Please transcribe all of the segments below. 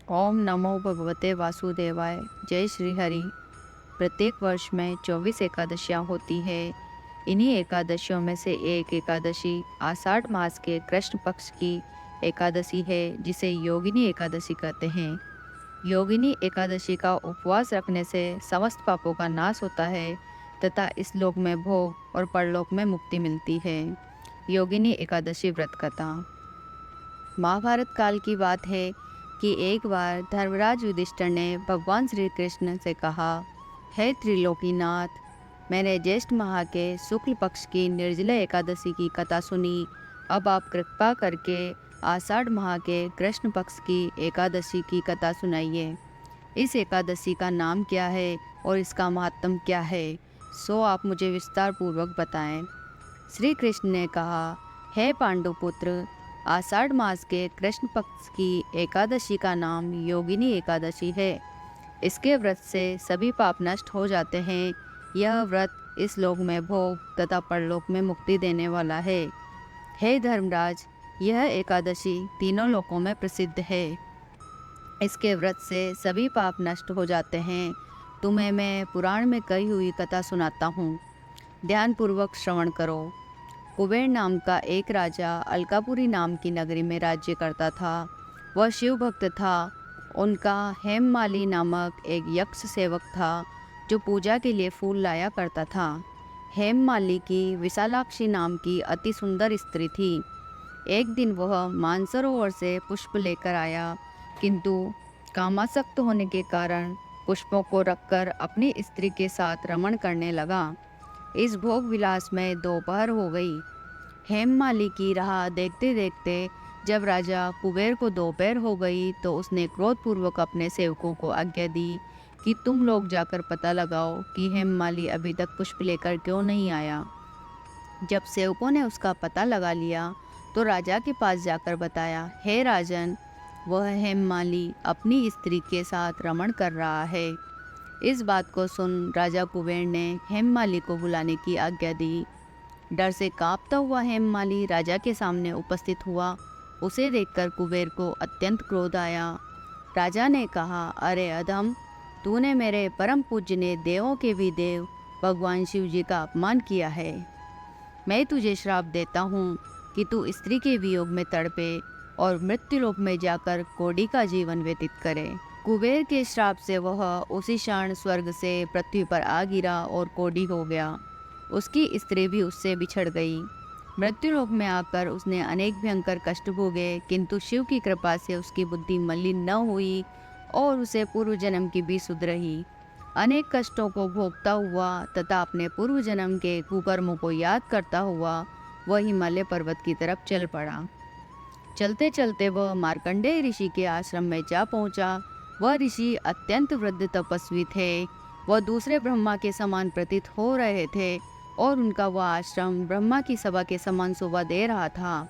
ओम नमो भगवते वासुदेवाय। जय श्री हरि। प्रत्येक वर्ष में 24 एकादशियाँ होती है। इन्हीं एकादशियों में से एक एकादशी आषाढ़ मास के कृष्ण पक्ष की एकादशी है, जिसे योगिनी एकादशी कहते हैं। योगिनी एकादशी का उपवास रखने से समस्त पापों का नाश होता है तथा इस लोक में भोग और परलोक में मुक्ति मिलती है। योगिनी एकादशी व्रत कथा। महाभारत काल की बात है कि एक बार धर्मराज युधिष्ठिर ने भगवान श्री कृष्ण से कहा, हे त्रिलोकीनाथ, मैंने ज्येष्ठ माह के शुक्ल पक्ष की निर्जला एकादशी की कथा सुनी। अब आप कृपा करके आषाढ़ माह के कृष्ण पक्ष की एकादशी की कथा सुनाइए। इस एकादशी का नाम क्या है और इसका महात्म क्या है, सो आप मुझे विस्तार पूर्वक बताएं। श्री कृष्ण ने कहा, हे पांडुपुत्र, आषाढ़ मास के कृष्ण पक्ष की एकादशी का नाम योगिनी एकादशी है। इसके व्रत से सभी पाप नष्ट हो जाते हैं। यह व्रत इस लोक में भोग तथा परलोक में मुक्ति देने वाला है। हे धर्मराज, यह एकादशी तीनों लोकों में प्रसिद्ध है। इसके व्रत से सभी पाप नष्ट हो जाते हैं। तुम्हें मैं पुराण में कही हुई कथा सुनाता हूँ, ध्यानपूर्वक श्रवण करो। कुबेर नाम का एक राजा अलकापुरी नाम की नगरी में राज्य करता था। वह शिव भक्त था। उनका हेममाली नामक एक यक्ष सेवक था, जो पूजा के लिए फूल लाया करता था। हेममाली की विशालाक्षी नाम की अति सुंदर स्त्री थी। एक दिन वह मानसरोवर से पुष्प लेकर आया, किंतु कामासक्त होने के कारण पुष्पों को रखकर अपनी स्त्री के साथ रमण करने लगा। इस भोग विलास में दोपहर हो गई। हेममाली की राह देखते देखते जब राजा कुबेर को दोपहर हो गई तो उसने क्रोधपूर्वक अपने सेवकों को आज्ञा दी कि तुम लोग जाकर पता लगाओ कि हेममाली अभी तक पुष्प लेकर क्यों नहीं आया। जब सेवकों ने उसका पता लगा लिया तो राजा के पास जाकर बताया, हे राजन, वह हेममाली अपनी स्त्री के साथ रमण कर रहा है। इस बात को सुन राजा कुबेर ने हेममाली को बुलाने की आज्ञा दी। डर से कांपता हुआ हेममाली राजा के सामने उपस्थित हुआ। उसे देखकर कुबेर को अत्यंत क्रोध आया। राजा ने कहा, अरे अधम, तूने मेरे परम पूज्यनीय देवों के भी देव भगवान शिव जी का अपमान किया है। मैं तुझे श्राप देता हूँ कि तू स्त्री के वियोग में तड़पे और मृत्युलोक में जाकर कोढ़ी का जीवन व्यतीत करे। कुबेर के श्राप से वह उसी क्षण स्वर्ग से पृथ्वी पर आ गिरा और कोढ़ी हो गया। उसकी स्त्री भी उससे बिछड़ गई। मृत्युलोक में आकर उसने अनेक भयंकर कष्ट भोगे, किंतु शिव की कृपा से उसकी बुद्धि मलिन न हुई और उसे पूर्व जन्म की भी सुध रही। अनेक कष्टों को भोगता हुआ तथा अपने पूर्व जन्म के कुकर्मों को याद करता हुआ वह हिमालय पर्वत की तरफ चल पड़ा। चलते चलते वह मार्कंडेय ऋषि के आश्रम में जा पहुंचा। वह ऋषि अत्यंत वृद्ध तपस्वी थे। वह दूसरे ब्रह्मा के समान प्रतीत हो रहे थे और उनका वह आश्रम ब्रह्मा की सभा के समान शोभा दे रहा था।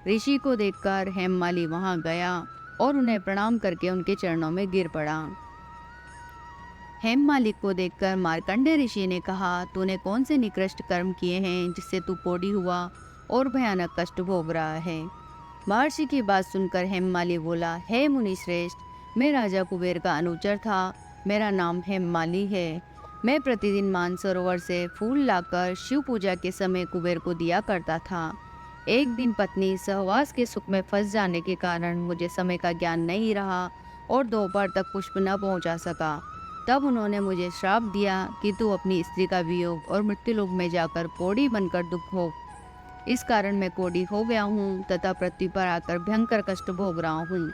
ऋषि को देखकर हेममाली वहां गया और उन्हें प्रणाम करके उनके चरणों में गिर पड़ा। हेममाली को देखकर मार्कंडेय ऋषि ने कहा, तूने कौन से निकृष्ट कर्म किए हैं जिससे तू कोढ़ी हुआ और भयानक कष्ट भोग रहा है। महर्षि की बात सुनकर हेममाली बोला, हे मुनि श्रेष्ठ, मैं राजा कुबेर का अनुचर था। मेरा नाम हेममाली है। मैं प्रतिदिन मानसरोवर से फूल लाकर शिव पूजा के समय कुबेर को दिया करता था। एक दिन पत्नी सहवास के सुख में फंस जाने के कारण मुझे समय का ज्ञान नहीं रहा और दोपहर तक पुष्प न पहुंचा सका। तब उन्होंने मुझे श्राप दिया कि तू अपनी स्त्री का वियोग और मृत्युलोक में जाकर कोढ़ी बनकर दुख भोग। इस कारण मैं कोढ़ी हो गया हूँ तथा पृथ्वी पर आकर भयंकर कष्ट भोग रहा हूँ।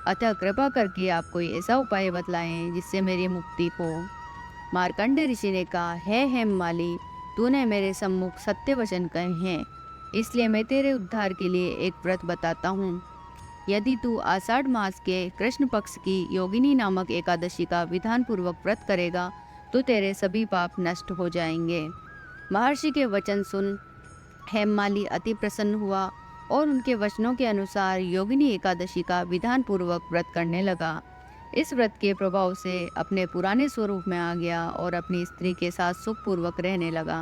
अतः कृपा करके आप कोई ऐसा उपाय बतलाएं जिससे मेरी मुक्ति हो। मार्कंडेय ऋषि ने कहा, हे हेममाली, तूने मेरे सम्मुख सत्य वचन कहे हैं, इसलिए मैं तेरे उद्धार के लिए एक व्रत बताता हूँ। यदि तू आषाढ़ मास के कृष्ण पक्ष की योगिनी नामक एकादशी का विधान पूर्वक व्रत करेगा तो तेरे सभी पाप नष्ट हो जाएंगे। महर्षि के वचन सुन हेममाली अति प्रसन्न हुआ और उनके वचनों के अनुसार योगिनी एकादशी का विधान पूर्वक व्रत करने लगा। इस व्रत के प्रभाव से अपने पुराने स्वरूप में आ गया और अपनी स्त्री के साथ सुखपूर्वक रहने लगा।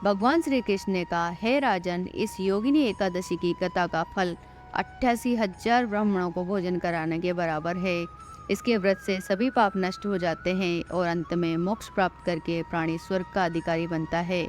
भगवान श्री कृष्ण ने कहा, हे राजन, इस योगिनी एकादशी की कथा का फल 88,000 ब्राह्मणों को भोजन कराने के बराबर है। इसके व्रत से सभी पाप नष्ट हो जाते हैं और अंत में मोक्ष प्राप्त करके प्राणी स्वर्ग का अधिकारी बनता है।